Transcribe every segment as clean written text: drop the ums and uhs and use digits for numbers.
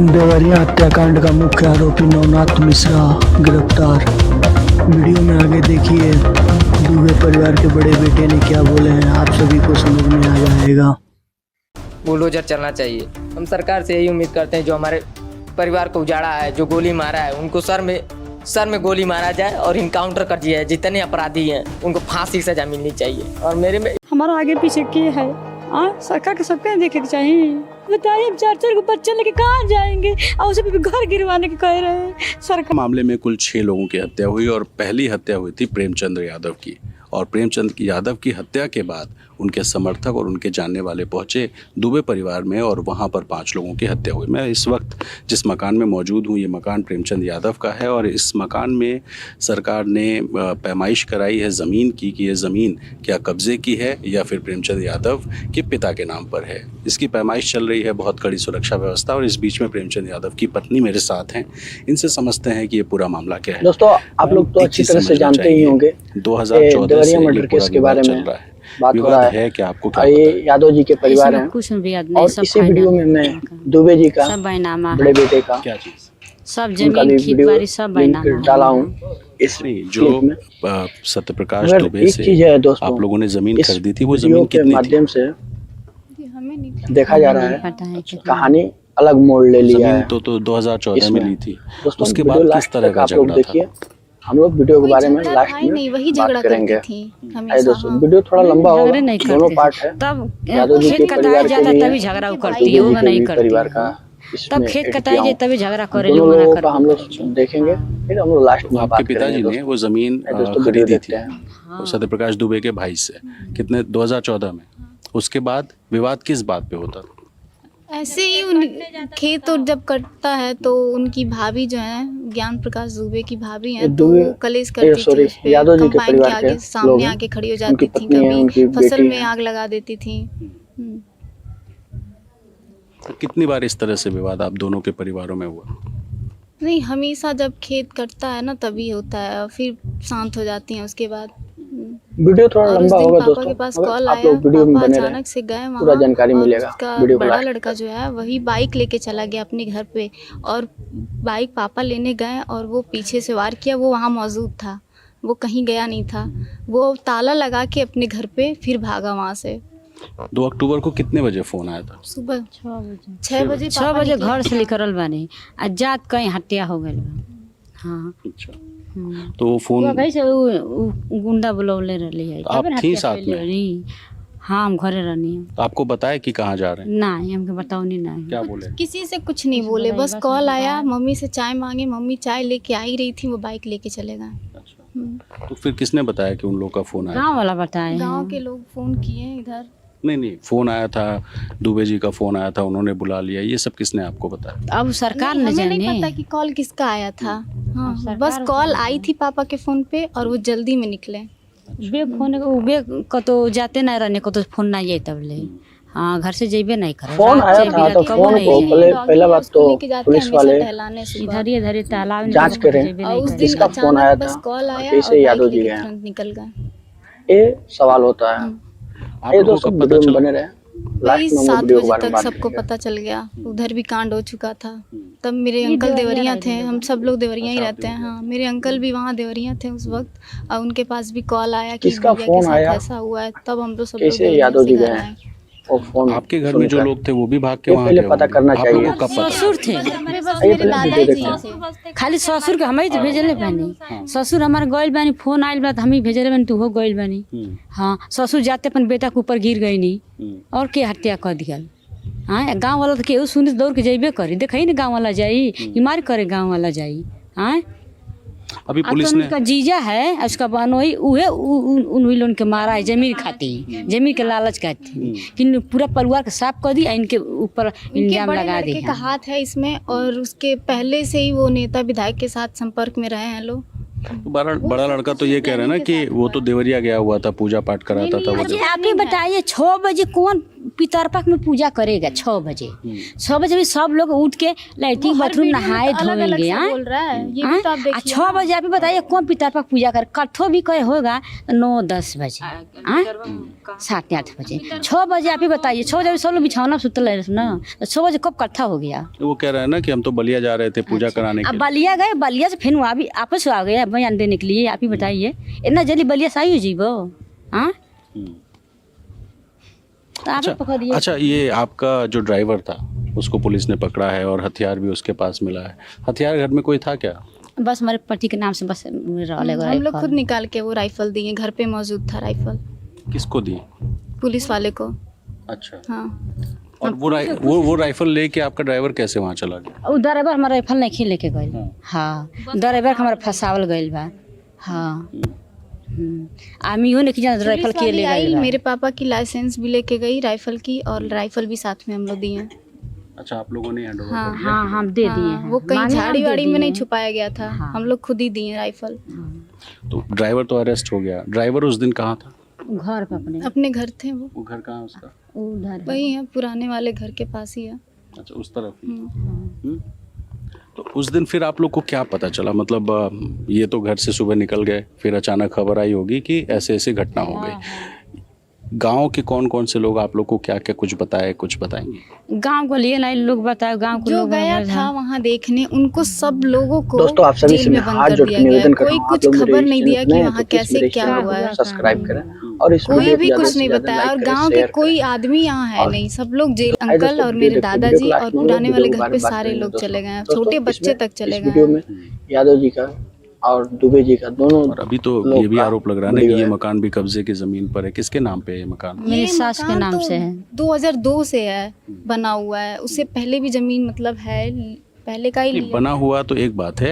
देवरिया हत्याकांड का मुख्य आरोपी नवनाथ मिश्रा गिरफ्तार। वीडियो में आगे देखिए दुबे परिवार के बड़े बेटे ने क्या बोले हैं, आप सभी को समझ में आ जाएगा। बुलडोजर चलना चाहिए। हम सरकार से यही उम्मीद करते हैं जो हमारे परिवार को उजाड़ा है, जो गोली मारा है, उनको सर में गोली मारा जाए और इनकाउंटर कर दिया है। जितने अपराधी हैं उनको फांसी की सजा मिलनी चाहिए। और मेरे में हमारा आगे पीछे के है सरकार के सबके देखे के चाहिए। बताइए हम 4-4 को बच्चे लेके कहाँ जाएंगे और उसे भी घर गिरवाने के कह रहे हैं सरकार। मामले में कुल 6 लोगों की हत्या हुई और पहली हत्या हुई थी प्रेमचंद यादव की। और प्रेमचंद यादव की हत्या के बाद उनके समर्थक और उनके जानने वाले पहुंचे दुबे परिवार में और वहां पर 5 लोगों की हत्या हुई। मैं इस वक्त जिस मकान में मौजूद हूं, ये मकान प्रेमचंद यादव का है और इस मकान में सरकार ने पैमाइश कराई है ज़मीन की कि ये ज़मीन क्या कब्जे की है या फिर प्रेमचंद यादव के पिता के नाम पर है। इसकी पैमाइश चल रही है, बहुत कड़ी सुरक्षा व्यवस्था। और इस बीच में प्रेमचंद यादव की पत्नी मेरे साथ हैं, इनसे समझते हैं कि ये पूरा मामला क्या है। दोस्तों, आप लोग तो अच्छी तरह से जानते ही होंगे 2014 से मर्डर केस के बारे में बात हो रहा है कि आपको क्या ये यादव जी के परिवार हैं और इसी वीडियो में मैं दुबे जी का बड़े बेटे का क्या चीज सब जमीन खेत बाड़ी सब डाला हूँ इस जो सत्यप्रकाश दुबे एक चीज है दोस्तों, आप लोगों ने जमीन खरीदी थी, वो जमीन के माध्यम से देखा जा रहा है कहानी अलग मोड़ ले लिया है। तो 2014 में ली थी, उसके बाद किस तरह का झगड़ा था? हम लोग वीडियो के बारे में लास्ट में वही झगड़ा करेंगे। दोस्तों वीडियो थोड़ा लंबा होगा, दोनों पार्ट है। तब खेत कटाया जाता तभी झगड़ा करती है, वो नहीं करती परिवार का। तब खेत कटाया जाए तभी झगड़ा करे दोनों लोगों का हम लोग देखेंगे, फिर हम लोग लास्ट में आपके पिताजी ने वो जमीन खरीदी थी सत्यप्रकाश दुबे के भाई से कितने 2014 में। उसके बाद विवाद किस बात पे होता था? ऐसे ही खेत और जब कटता है तो उनकी भाभी जो है ज्ञान प्रकाश दुबे की भाभी हैं, तो वो कलेश करती थी उस पे, कंबाइन के आगे सामने आके खड़ी हो जाती थी, कभी फसल में आग लगा देती थी। तो कितनी बार इस तरह से विवाद आप दोनों के परिवारों में हुआ? नहीं, हमेशा जब खेत कटता है ना तभी होता है और फिर शांत हो जाती हैं उसके बाद। वीडियो थोड़ा लंबा होगा पापा दोस्तों, के पास कॉल आया, वीडियो में पापा बने अचानक से गए वहाँ, पूरा जानकारी मिलेगा। उसका वीडियो को बड़ा लास्ट लड़का जो है वही बाइक लेके चला गया अपने घर पे और बाइक पापा लेने गए और वो पीछे से वार किया। वो वहाँ मौजूद था, वो कहीं गया नहीं था, वो ताला लगा के अपने घर पे फिर भागा वहाँ से। 2 अक्टूबर को कितने बजे फोन आया था? सुबह 6 बजे घर से निकलल बानी आ जात कहीं हत्या हो गई। हाँ अच्छा, तो वो फोन गुंडा बुलौले रही है। आप थी साथ में? हाँ, हम घरे रहनी है। तो आपको बताया कि कहाँ जा रहे हैं? नहीं, हमको बताओ नहीं। क्या बोले? किसी से कुछ नहीं बोले, बस कॉल आया, मम्मी से चाय मांगे, मम्मी चाय लेके आ ही रही थी, वो बाइक लेके चले गए। अच्छा, तो फिर किसने बताया कि उन लोग का फोन आया? गाँव वाला बताया, गाँव के लोग फोन किए इधर। नहीं, फोन आया था, दुबे जी का फोन आया था, उन्होंने बुला लिया, ये सब किसने आपको बताया? अब सरकार ने जाने, नहीं पता कि कॉल किसका आया था। हाँ, बस कॉल आई थी पापा के फोन पे और वो जल्दी में निकले। बे फोन को तो जाते नहीं रहने को तो फोन नहीं जाए तब ले। हाँ, घर से जेबे नहीं कर फोन आया था तो फोन को पहला बात तो पुलिस वाले इधर ही तालाब जांच करें और उस दिन किसका फोन आया था, कॉल आया कैसे यादव जी गए, निकल गए। ये सवाल होता है। ये दोस्तों वीडियो में बने रहे, वही 7 बजे तक सबको पता चल गया। उधर भी कांड हो चुका था। तब मेरे अंकल देवरिया थे, हम सब लोग देवरिया ही रहते हैं। हाँ, मेरे अंकल भी वहाँ देवरिया थे उस वक्त और उनके पास भी कॉल आया कि किसका फोन आया, ऐसा हुआ है। तब हम लोग सब कैसे यादव जी गए और फोन आपके घर में जो लोग थे वो भी भाग के वहाँ पहले पता करना चाहिए। ससुर थे, खाली ससुर के हमें भेजले बानी। ससुर हमारे गइल बानी, फोन आइल बा हम ही भेजले बानी, तू हो गइल बानी। हाँ, ससुर जाते अपन बेटा के ऊपर गिर गई नहीं और के हत्या कर दिया। हाँ, गाँव वाला तो केहू सुनी दौड़ के जाइबे करी, देखा ना गाँव वाला जाई मार करे, गाँव वाला जाई। हाँ, अभी पुलिस ने उनका जीजा है, उसका बनोई उहे उन लोगों के मारा है जमीन खाती, जमीन के लालच खाती कि पूरा परिवार का साफ कर दी, इनके ऊपर इल्जाम लगा दी। का हाथ है इसमें और उसके पहले से ही वो नेता विधायक के साथ संपर्क में रहे हैं लोग। तो बड़ा लड़का तो ये कह रहा है ना कि वो तो देवरिया गया हुआ था, पूजा पाठ कराता था वो। जी आप ही बताइए 6 बजे कौन पितरपक्ष में पूजा करेगा? 6 बजे 6 बजे भी सब लोग उठ के लैट्रिन बाथरूम नहाए धोएंगे। बोल रहा है ये भी तो आप देखिए। 6 बजे आप ही बताइए कौन पितरपक्ष पूजा करे? कठो भी कहे होगा 9-10 बजे 7-8 बजे। 6 बजे आप ही बताइए, 6 बजे सब लोग बिछौना सुतल है ना, तो 6 बजे कब कट्ठा हो गया? तो वो कह रहा है ना कि हम तो बलिया जा रहे थे पूजा कराने के अब लिए। बलिया गए, बलिया से फिर वहाँ भी आपस आ गया बयान देने के लिए। आप ही बताइए इतना जल्दी बलिया से आई हो जीवो? हाँ तो आप ही पकड़ दिए। अच्छा, ये आपका जो ड्राइवर था उसको पुलिस ने पकड़ा है और हथियार भी उसके पास मिला है। हथियार घर में कोई था क्या? बस हमारे पति के नाम से बस हम लोग खुद निकाल के वो राइफल दिए, घर पे मौजूद था राइफल। किसको दी? पुलिस वाले को। अच्छा। हाँ। और वो राइफल लेके आपका ड्राइवर कैसे वहाँ चला गया? वो ड्राइवर हमारा राइफल नहीं लेके गए। हाँ ड्राइवर हमारा फंसावल गइल बा। हाँ आमी हो नहीं जान राइफल के ले गई। मेरे पापा की लाइसेंस भी लेके गई राइफल की, और राइफल भी साथ में हम लोग दिए। अच्छा, आप लोगों ने हैंड ओवर हाँ कर दिया? हाँ हम दे दिए हैं। वो कहीं मांगे हम झाड़ी दे वाड़ी दिए में नहीं हैं। छुपाया गया था। हम लोग खुद ही दिए राइफल। तो ड्राइवर तो अरेस्ट हो गया। ड्राइवर उस दिन कहाँ था? घर पे अपने घर थे वो। वो घर कहाँ है उसका? उधर वही है, पुराने वाले घर के पास ही है। अच्छा, उस तरफ ही। तो उस दिन फिर आप लोग को क्या पता चला? मतलब ये तो घर से सुबह निकल गए, फिर अचानक खबर आई होगी कि ऐसे ऐसे घटना हो गई। गांव के कौन कौन से लोग आप लोग को क्या क्या कुछ बताए, कुछ बताएंगे? गांव को लिए नहीं लोग बताए, गांव को जो लोग गया था वहाँ देखने, उनको सब लोगों को दोस्तों आप सभी जेल से में मैं बंद हाथ कर जोड़ के दिया गया। निवेदन कर कोई रहा हूँ, कुछ आप लोग खबर मेरे नहीं दिया चैनल कि में वहाँ तो प्लीज कैसे मेरे क्या चैनल हुआ को है। सब्सक्राइब करें और इस कोई वीडियो भी को कुछ ज़्यादा नहीं से ज़्यादा बताया, और लाइक करें, गांव के शेयर कोई करें। आदमी यहाँ है नहीं, सब लोग जेल। आइए अंकल दोस्तों, और वीडियो मेरे देखिए, वीडियो दादाजी को और लास्ट में हम लोग पुराने वीडियो वाले के घर बारे पे में बात सारे करेंगे। लोग दोस्तों, चले गए हैं, दोस्तों, छोटे बच्चे इसमें- तक चले इस गए वीडियो हैं। में यादव जी का और दुबे जी का दोनों। और अभी तो ये भी आरोप लग रहा है ना कि ये मकान भी कब्जे की जमीन पर है। किसके नाम पे है ये मकान? मेरी सास के मकान नाम तो से है। 2002 से है बना हुआ है, उससे पहले भी जमीन मतलब है, पहले का ही नहीं, लिया। बना हुआ तो एक बात है।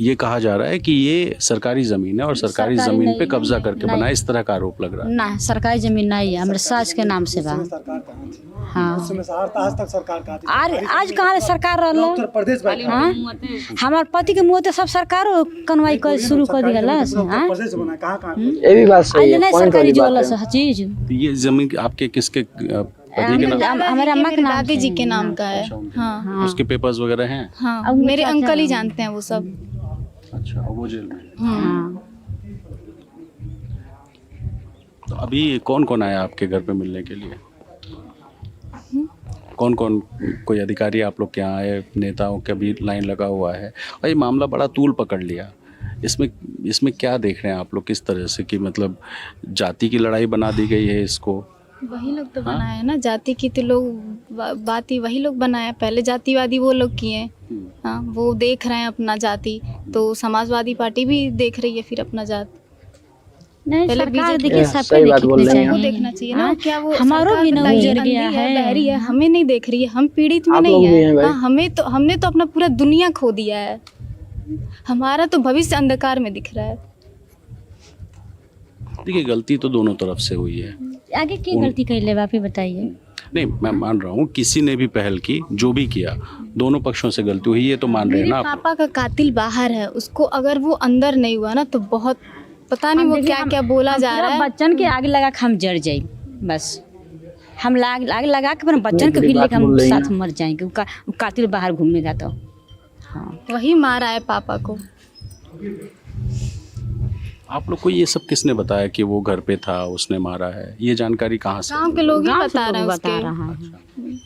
ये कहा जा रहा है कि ये सरकारी जमीन है और सरकारी जमीन पे कब्जा करके बना है, इस तरह का आरोप लग रहा है। ना सरकारी जमीन नहीं है, हमारे सास के नाम से बा। हाँ आज तक सरकार का आज कहाँ सरकार रहा? उत्तर प्रदेश में हाँ हमारे पति के मुँह तो सब सरकार कनवाई कर शुरू कर दिया। हाँ प्रदेश बना कहाँ ये भी बात सही आज है, नहीं पॉइंट सरकारी वाली जो बात वाला है। चीज तो ये जमीन आपके किसके पति के नाम? हमारे अम्मा के नाम दादी से जी है। के नाम का है। हाँ उसके पेपर्स वगैरह हैं? हाँ, अब मेरे चाचा अंकल ही हैं। जानते हैं वो सब। अच्छा, और वो जेल में है। हाँ तो अभी कौन कौन आया आपके घर पे मिलने के लिए? कौन कौन? कोई अधिकारी आप लोग के यहाँ आए? नेताओं का भी लाइन लगा हुआ है और ये मामला बड़ा तूल पकड़ लिया। इसमें क्या देख रहे हैं आप लोग? किस तरह से कि मतलब जाति की लड़ाई बना दी गई है इसको? वही लोग तो बनाए हैं ना, जाति की तो लोग बात ही वही लोग बनाए। पहले जातिवादी वो लोग किए। हाँ, वो देख रहे हैं अपना जाति, तो समाजवादी पार्टी भी देख रही है फिर अपना जात। नहीं पहले सरकार BJP देखिए सही सबके बात बोल देखने रही हैं। वो चाहिए। देखना चाहिए ना। हाँ, क्या वो हमारो सरकार भी ना बताइए, गुजर गया अंधी है। बहरी है, हमें नहीं देख रही है, हम पीड़ित में आप नहीं लोग भी हैं है। भाई। हाँ, हमने तो अपना पूरा दुनिया खो दिया है। हमारा तो भविष्य अंधकार में दिख रहा है। देखिए, गलती तो दोनों तरफ से हुई है। आगे की गलती कर ले आप ही बताइए। नहीं, मैं मान रहा हूँ किसी ने भी पहल की, जो भी किया, दोनों पक्षों से गलती हुई, ये तो मान रहे हैं मेरे ना आप। पापा का कातिल बाहर है, उसको अगर वो अंदर नहीं हुआ ना तो बहुत पता नहीं वो क्या क्या बोला जा रहा है। बच्चन के आगे लगा के हम जड़ जाए, बस हम आगे लगा के बच्चन के भी लेकर हम साथ मर जाएंगे। कातिल बाहर घूमेगा तो। हाँ वही मारा है पापा को। आप लोग को ये सब किसने बताया कि वो घर पे था, उसने मारा है? ये जानकारी कहाँ से? गांव के लोग ही गाँव से बता लोग रहे हैं बता उसके। रहा है।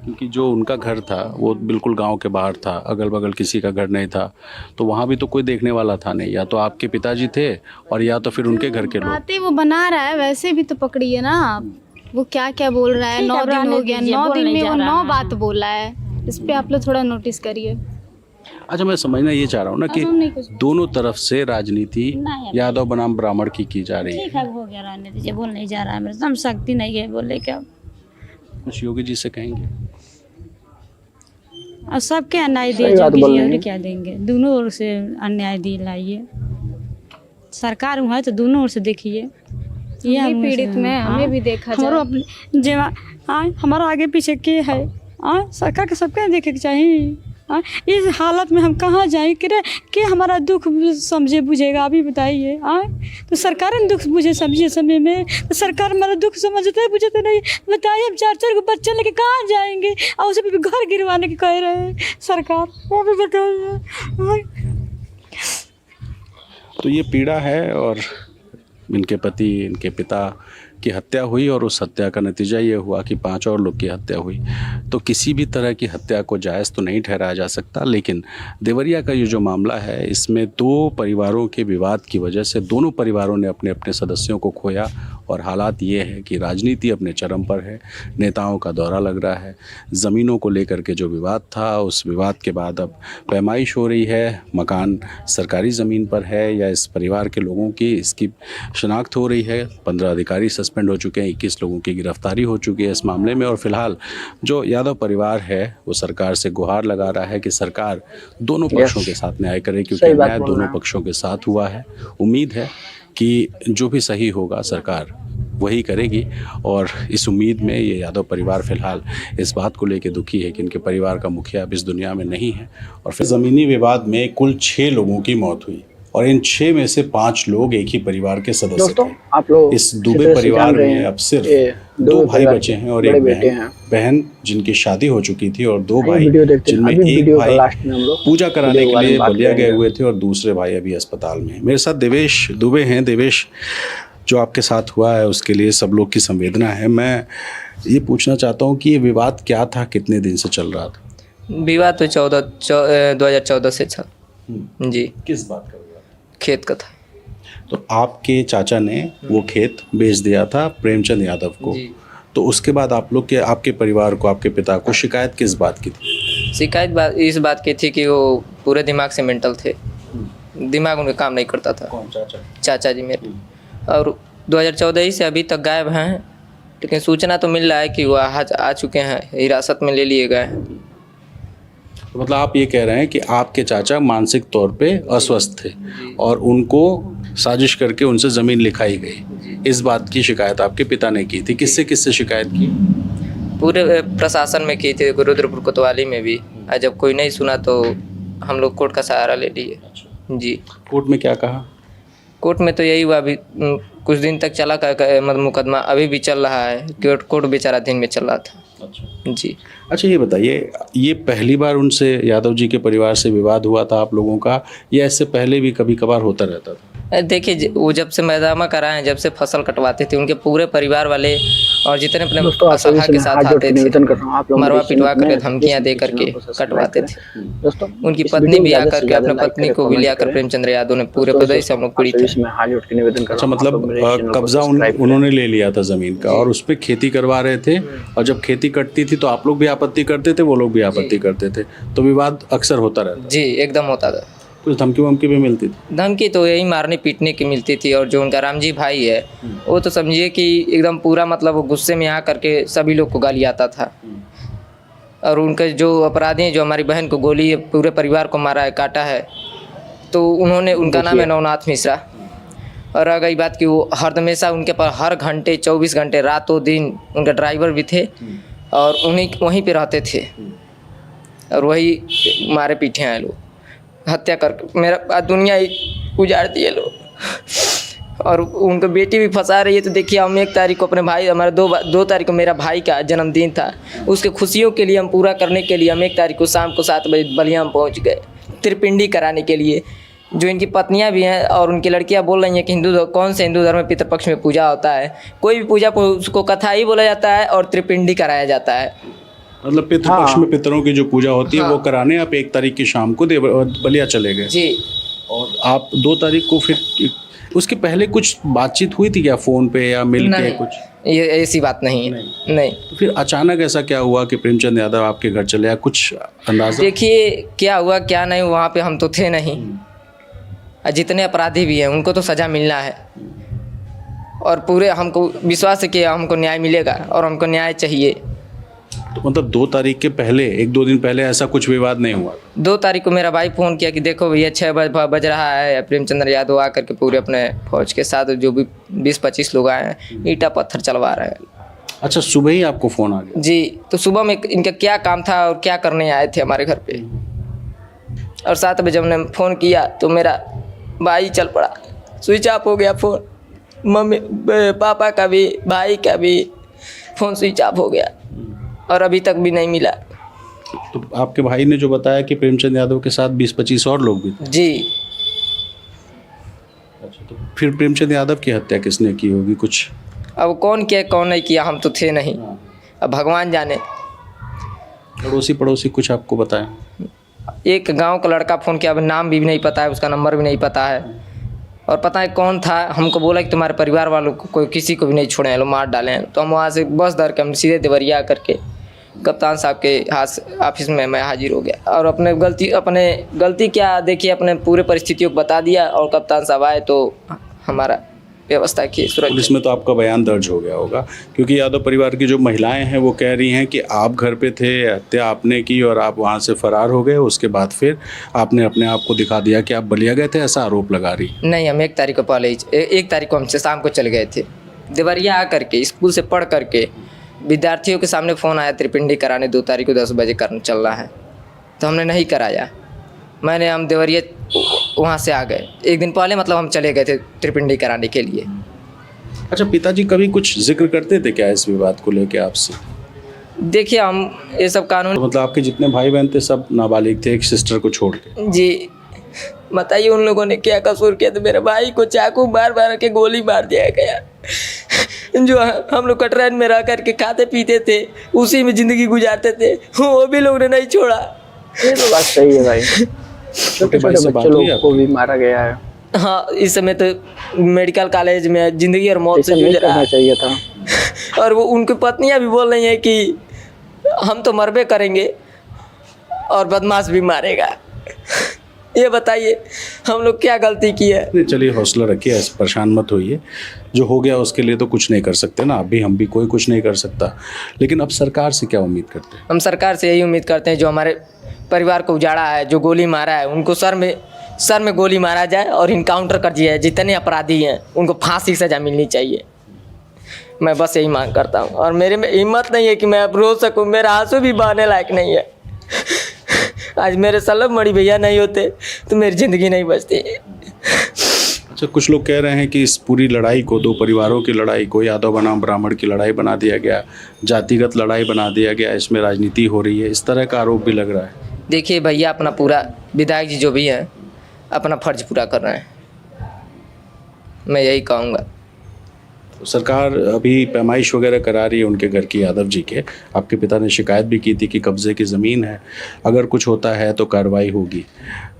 क्योंकि जो उनका घर था वो बिल्कुल गांव के बाहर था, अगल बगल किसी का घर नहीं था, तो वहाँ भी तो कोई देखने वाला था नहीं। या तो आपके पिताजी थे और या तो फिर उनके घर के लोग। बातें वो बना रहा है, वैसे भी तो पकड़िए ना आप। वो क्या क्या बोल रहा है। ठीक है, 9 दिन रहने हो गया, दीजिए, 9 बोल दिन नहीं में जा वो रहा 9 है। बात बोला है। इस पे आप लोग थोड़ा नोटिस करिए। अच्छा, मैं समझना ये चाह रहा हूँ ना कि हम नहीं कुछ दोनों तरफ से राजनीति यादव बनाम ब्राह्मण की जा रही है। ठीक है, हो गया, रहने दीजिए, बोल नहीं जा रहा है। मेरे दम शक्ति नहीं है बोले क्या। कुछ योगी जी से कहेंगे? और सबके अन्याय दिए, सही बात जोगी बोल जी रही और हैं। क्या देंगे? दोनों ओर से अन्याय दिलाइए। सरकार हुआ है तो दोनों ओर से देखिए। ये हम हम पीड़ित में हमें भी देखा हमारो जाए। अपने जेवा हाँ हमारा आगे पीछे के है। हाँ सरकार के सबके देखे के चाहिए। इस हालत में हम कहाँ जाएँ कि हमारा दुख समझे बुझेगा, अभी बताइए। तो सरकार ने दुख बुझे समझे समय में, तो सरकार हमारा दुख समझते बुझते नहीं। बताइए हम 4 को बच्चे लेके कहाँ जाएंगे, और उसे भी घर गिरवाने के कह रहे हैं सरकार, वो भी बताइए। तो ये पीड़ा है, और इनके पति, इनके पिता की हत्या हुई, और उस हत्या का नतीजा ये हुआ कि 5 और लोग की हत्या हुई। तो किसी भी तरह की हत्या को जायज़ तो नहीं ठहराया जा सकता, लेकिन देवरिया का ये जो मामला है, इसमें 2 परिवारों के विवाद की वजह से दोनों परिवारों ने अपने अपने सदस्यों को खोया, और हालात ये है कि राजनीति अपने चरम पर है, नेताओं का दौरा लग रहा है। ज़मीनों को लेकर के जो विवाद था, उस विवाद के बाद अब पैमाइश हो रही है, मकान सरकारी ज़मीन पर है या इस परिवार के लोगों की, इसकी शनाख्त हो रही है। 15 अधिकारी सस्पेंड हो चुके हैं, 21 लोगों की गिरफ्तारी हो चुकी है इस मामले में, और फिलहाल जो यादव परिवार है वो सरकार से गुहार लगा रहा है कि सरकार दोनों पक्षों के साथ न्याय करे, क्योंकि न्याय दोनों पक्षों के साथ हुआ है। उम्मीद है कि जो भी सही होगा सरकार वही करेगी, और इस उम्मीद में ये यादव परिवार फ़िलहाल इस बात को लेकर दुखी है कि इनके परिवार का मुखिया अब इस दुनिया में नहीं है। और फिर ज़मीनी विवाद में कुल 6 लोगों की मौत हुई, और इन 6 में से 5 लोग एक ही परिवार के सदस्य थे। आप लोग इस दुबे परिवार में अब सिर्फ 2 भाई बचे हैं और एक बहन जिनकी शादी हो चुकी थी, और 2 भाई जिनमें एक भाई पूजा कराने के लिए बलिया गए हुए थे और दूसरे भाई अभी अस्पताल में। मेरे साथ देवेश दुबे हैं। देवेश, जो आपके साथ हुआ है उसके लिए सब लोग की संवेदना है। मैं ये पूछना चाहता हूँ कि ये विवाद क्या था, कितने दिन से चल रहा था? विवाद तो 2014 से था जी। किस बात का विवाद? खेत का था। तो आपके चाचा ने वो खेत बेच दिया था प्रेमचंद यादव को, तो उसके बाद आप लोग के, आपके परिवार को, आपके पिता को शिकायत किस बात की थी? शिकायत इस बात की थी कि वो पूरे दिमाग से मेंटल थे, दिमाग उनका काम नहीं करता था। कौन चाचा? चाचा जी मेरे। और 2014 से अभी तक गायब हैं, लेकिन सूचना तो मिल रहा है कि वो आ चुके हैं, हिरासत में ले लिए गए हैं। तो मतलब आप ये कह रहे हैं कि आपके चाचा मानसिक तौर पे अस्वस्थ थे और उनको साजिश करके उनसे ज़मीन लिखाई गई, इस बात की शिकायत आपके पिता ने की थी। किससे किससे शिकायत की? पूरे प्रशासन में की थी, रुद्रपुर कोतवाली में भी। जब कोई नहीं सुना तो हम लोग कोर्ट का सहारा ले लिए जी। कोर्ट में क्या कहा? कोर्ट में तो यही हुआ, अभी कुछ दिन तक चला मुकदमा, अभी भी चल रहा है। कोर्ट विचाराधीन में चल रहा था। अच्छा जी। अच्छा, ये बताइए, ये पहली बार उनसे, यादव जी के परिवार से विवाद हुआ था आप लोगों का, या इससे पहले भी कभी कभार होता रहता था? देखिए, वो जब से मैदामा कराए हैं, जब से फसल कटवाते थे, उनके पूरे परिवार वाले और जितने अपने असलहा के साथ आते थे, मरवा पिटवा कर धमकियां दे करके कटवाते थे। उनकी पत्नी भी आकर के, अपने पत्नी को भी लिया कर प्रेमचंद्र यादव ने पूरे प्रदेश से हम लोग पीड़ित थे। अच्छा, मतलब कब्जा उन्होंने ले लिया था ज़मीन का और उस पर खेती करवा रहे थे, और जब खेती कटती थी तो आप लोग भी आपत्ति करते थे, वो लोग भी आपत्ति करते थे, तो विवाद अक्सर होता रहता जी। एकदम होता था। कुछ धमकी वमकी भी मिलती थी? धमकी तो यही मारने पीटने की मिलती थी। और जो उनका रामजी भाई है, वो तो समझिए कि एकदम पूरा, मतलब वो गुस्से में आ करके सभी लोग को गाली आता था। और उनके जो अपराधी हैं, जो हमारी बहन को गोली पूरे परिवार को मारा है, काटा है, तो उन्होंने, उनका नाम है नवनाथ मिश्रा। और रह गई बात कि वो हर हमेशा उनके पास हर घंटे 24 घंटे रातों दिन उनका ड्राइवर भी थे, और वहीं पे रहते थे, और वही मारे पीटे हैं लोग, हत्या करके मेरा दुनिया ही उजाड़ दिए लोग। और उनको बेटी भी फंसा रही है। तो देखिए, हम 1 तारीख को अपने भाई, हमारे 2 तारीख को मेरा भाई का जन्मदिन था, उसके खुशियों के लिए, हम पूरा करने के लिए हम 1 तारीख को शाम को 7 बजे बलिया में पहुँच गए त्रिपिंडी कराने के लिए। जो इनकी पत्नियां भी हैं और उनकी लड़कियां बोल रही हैं कि कौन से हिंदू धर्म में पितृपक्ष में पूजा होता है? कोई भी पूजा को उसको कथा ही बोला जाता है और त्रिपिंडी कराया जाता है। मतलब पितृपक्ष में पितरों की जो पूजा होती है वो कराने आप 1 तारीख की शाम को बलिया चले गए जी। और आप 2 तारीख को, फिर उसके पहले कुछ बातचीत हुई थी क्या, फोन पे या मिल के कुछ? ये ऐसी बात नहीं है। नहीं। तो फिर अचानक ऐसा क्या हुआ कि प्रेमचंद यादव आपके घर चले आया, कुछ अंदाजा? देखिए, क्या हुआ क्या नहीं, वहाँ पे हम तो थे नहीं। जितने अपराधी भी हैं उनको तो सज़ा मिलना है, और पूरे हमको विश्वास है कि हमको न्याय मिलेगा और हमको न्याय चाहिए। तो मतलब 2 तारीख के पहले, 1-2 दिन पहले ऐसा कुछ विवाद नहीं हुआ? 2 तारीख को मेरा भाई फ़ोन किया कि देखो भैया 6 बज रहा है, प्रेमचंद्र यादव आकर के पूरे अपने फौज के साथ जो भी 20-25 लोग आए हैं, ईंटा पत्थर चलवा रहे हैं। अच्छा, सुबह ही आपको फ़ोन आ गया? जी। तो सुबह में इनका क्या काम था और क्या करने आए थे हमारे घर पे? और 7 बजे हमने फ़ोन किया तो मेरा भाई चल पड़ा, स्विच ऑफ हो गया फ़ोन। मम्मी पापा का भी, भाई का भी फ़ोन स्विच ऑफ हो गया और अभी तक भी नहीं मिला। तो आपके भाई ने जो बताया कि प्रेमचंद यादव के साथ 20-25 और लोग भी थे। जी। अच्छा, तो फिर प्रेमचंद यादव की हत्या किसने की होगी कुछ? अब कौन किया कौन नहीं किया, हम तो थे नहीं, अब भगवान जाने। पड़ोसी कुछ आपको बताया? एक गांव का लड़का फ़ोन किया, अब नाम भी नहीं पता है, उसका नंबर भी नहीं पता है, और पता है कौन था। हमको बोला कि तुम्हारे परिवार वालों को कोई किसी को भी नहीं छोड़े हैं, लोग मार डाले हैं। तो हम वहाँ से बस धर के हम सीधे देवरिया करके कप्तान साहब के हाथ ऑफिस में मैं हाजिर हो गया और अपने गलती क्या देखिए, अपने पूरे परिस्थितियों को बता दिया और कप्तान साहब आए तो हमारा व्यवस्था की सुरक्षा। पुलिस में तो आपका बयान दर्ज हो गया होगा, क्योंकि यादव परिवार की जो महिलाएं हैं वो कह रही हैं कि आप घर पे थे, हत्या आपने की और आप वहां से फरार हो गए, उसके बाद फिर आपने अपने आप को दिखा दिया कि आप बलिया गए थे, ऐसा आरोप लगा रही। नहीं, हम 1 तारीख को पहले ही 1 तारीख को हमसे शाम को चले गए थे देवरिया आकर के, स्कूल से पढ़ करके विद्यार्थियों के सामने फ़ोन आया त्रिपिंडी कराने 2 तारीख को 10 बजे चल रहा है, तो हमने नहीं कराया। हम देवरिया वहाँ से आ गए 1 दिन पहले, मतलब हम चले गए थे त्रिपिंडी कराने के लिए। अच्छा, पिताजी कभी कुछ जिक्र करते थे क्या इस विवाद को लेके आपसे? देखिए, हम ये सब कानून, मतलब आपके जितने भाई बहन थे सब नाबालिग थे, एक सिस्टर को छोड़ के। जी बताइए उन लोगों ने क्या कसूर किया? तो मेरे भाई को चाकू मार के गोली मार दिया गया। जो हम लोग कटरान में रह करके खाते पीते थे, उसी में ज़िंदगी गुजारते थे, वो भी लोग ने नहीं छोड़ा। ये तो बात सही है भाई, छोटे छोटे बच्चे लोग को भी मारा गया है। हाँ, इस समय तो मेडिकल कॉलेज में ज़िंदगी और मौत से जूझ रहा है। चाहिए था। और वो उनकी पत्नियां भी बोल रही हैं कि हम तो मरबे करेंगे और बदमाश भी मारेगा। ये बताइए हम लोग क्या गलती की है? चलिए हौसला रखिए, ऐसे परेशान मत होइए, जो हो गया उसके लिए तो कुछ नहीं कर सकते ना, अभी हम भी कोई कुछ नहीं कर सकता। लेकिन अब सरकार से क्या उम्मीद करते हैं? हम सरकार से यही उम्मीद करते हैं, जो हमारे परिवार को उजाड़ा है, जो गोली मारा है, उनको सर में गोली मारा जाए और इनकाउंटर कर दिया जाए। जितने अपराधी हैं उनको फांसी की सज़ा मिलनी चाहिए। मैं बस यही मांग करता हूँ, और मेरे में हिम्मत नहीं है कि मैं अब रो सकूँ, मेरा आंसू भी बहाने लायक नहीं है। आज मेरे सलब मणि भैया नहीं होते तो मेरी ज़िंदगी नहीं बचती। अच्छा, कुछ लोग कह रहे हैं कि इस पूरी लड़ाई को, 2 परिवारों की लड़ाई को यादव बनाम ब्राह्मण की लड़ाई बना दिया गया, जातिगत लड़ाई बना दिया गया, इसमें राजनीति हो रही है, इस तरह का आरोप भी लग रहा है। देखिए भैया, अपना पूरा विधायक जी जो भी हैं अपना फर्ज पूरा कर रहे हैं, मैं यही कहूँगा। तो सरकार अभी पैमाइश वगैरह करा रही है उनके घर की, यादव जी के। आपके पिता ने शिकायत भी की थी कि कब्जे की ज़मीन है, अगर कुछ होता है तो कार्रवाई होगी।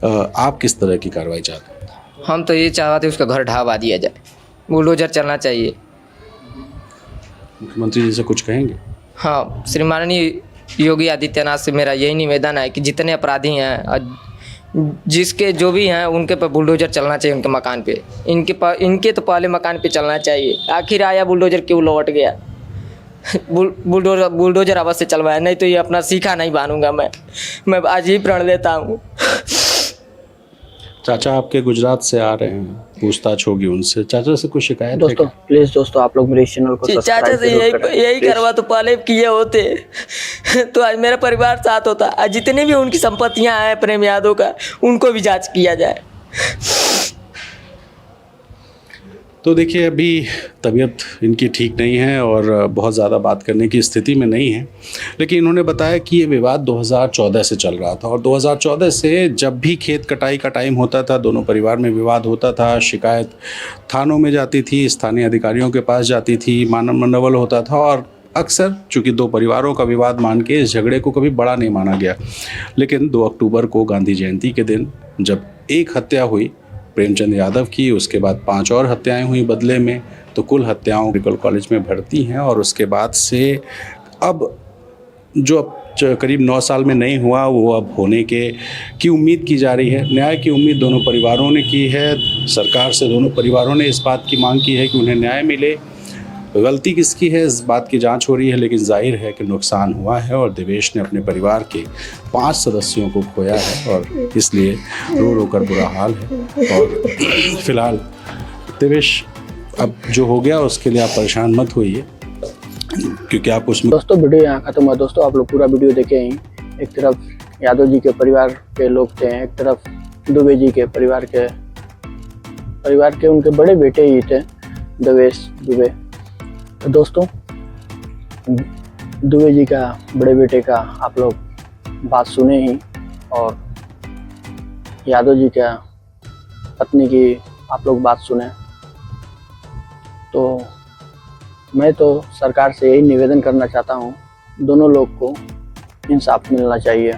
आप किस तरह की कार्रवाई चाहते हैं? हम तो ये चाहते उसका घर ढहवा दिया जाए, बुलडोजर चलना चाहिए। मुख्यमंत्री जी से कुछ कहेंगे? हाँ, श्री माननीय योगी आदित्यनाथ से मेरा यही निवेदन है कि जितने अपराधी हैं, जिसके जो भी हैं, उनके पर बुलडोजर चलना चाहिए, उनके मकान पे। इनके तो पहले मकान पे चलना चाहिए। आखिर आया बुलडोजर क्यों लौट गया? बुलडोजर अवश्य चलवाया, नहीं तो ये अपना सीखा नहीं बांधूंगा मैं आज ही प्रण लेता हूँ। चाचा आपके गुजरात से आ रहे हैं, पूछताछ होगी उनसे। चाचा से कुछ शिकायत है? दोस्तों प्लीज दोस्तों, आप लोग मेरे चैनल को चाचा से यही करवा तो पहले किए होते तो आज मेरा परिवार साथ होता। आज जितनी भी उनकी संपत्तियां हैं प्रेम यादव का, उनको भी जांच किया जाए। तो देखिए, अभी तबीयत इनकी ठीक नहीं है और बहुत ज़्यादा बात करने की स्थिति में नहीं है, लेकिन इन्होंने बताया कि ये विवाद 2014 से चल रहा था और 2014 से जब भी खेत कटाई का टाइम होता था, दोनों परिवार में विवाद होता था, शिकायत थानों में जाती थी, स्थानीय अधिकारियों के पास जाती थी, मानव मनोबल होता था और अक्सर चूँकि 2 परिवारों का विवाद मान के इस झगड़े को कभी बड़ा नहीं माना गया। लेकिन 2 अक्टूबर को गांधी जयंती के दिन जब एक हत्या हुई प्रेमचंद यादव की, उसके बाद 5 और हत्याएं हुई बदले में, तो कुल हत्याओं मेडिकल कॉलेज में भर्ती हैं। और उसके बाद से अब जो करीब 9 साल में नहीं हुआ वो अब होने की उम्मीद की जा रही है। न्याय की उम्मीद दोनों परिवारों ने की है। सरकार से दोनों परिवारों ने इस बात की मांग की है कि उन्हें न्याय मिले। गलती किसकी है इस बात की जांच हो रही है, लेकिन जाहिर है कि नुकसान हुआ है और देवेश ने अपने परिवार के 5 सदस्यों को खोया है और इसलिए रो रो कर बुरा हाल है। और फिलहाल देवेश, अब जो हो गया उसके लिए आप परेशान मत होइए, क्योंकि आप उसमें। दोस्तों वीडियो यहाँ खत्म हुआ। दोस्तों आप लोग पूरा वीडियो देखें। एक तरफ यादव जी के परिवार के लोग थे, एक तरफ दुबे जी के परिवार के उनके बड़े बेटे ही थे देवेश दुबे। तो दोस्तों, दुबे जी का बड़े बेटे का आप लोग बात सुने ही, और यादव जी का पत्नी की आप लोग बात सुने। तो मैं तो सरकार से यही निवेदन करना चाहता हूँ, दोनों लोग को इंसाफ मिलना चाहिए,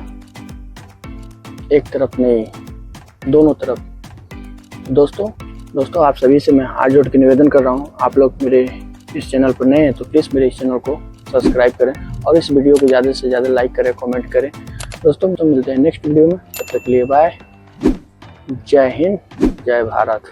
एक तरफ नहीं, दोनों तरफ। दोस्तों आप सभी से मैं हाथ जोड़ के निवेदन कर रहा हूँ, आप लोग मेरे इस चैनल पर नए हैं तो प्लीज़ मेरे इस चैनल को सब्सक्राइब करें और इस वीडियो को ज़्यादा से ज़्यादा लाइक करें, कमेंट करें। दोस्तों तो मिलते हैं नेक्स्ट वीडियो में, तब तक के लिए बाय। जय हिंद, जय भारत।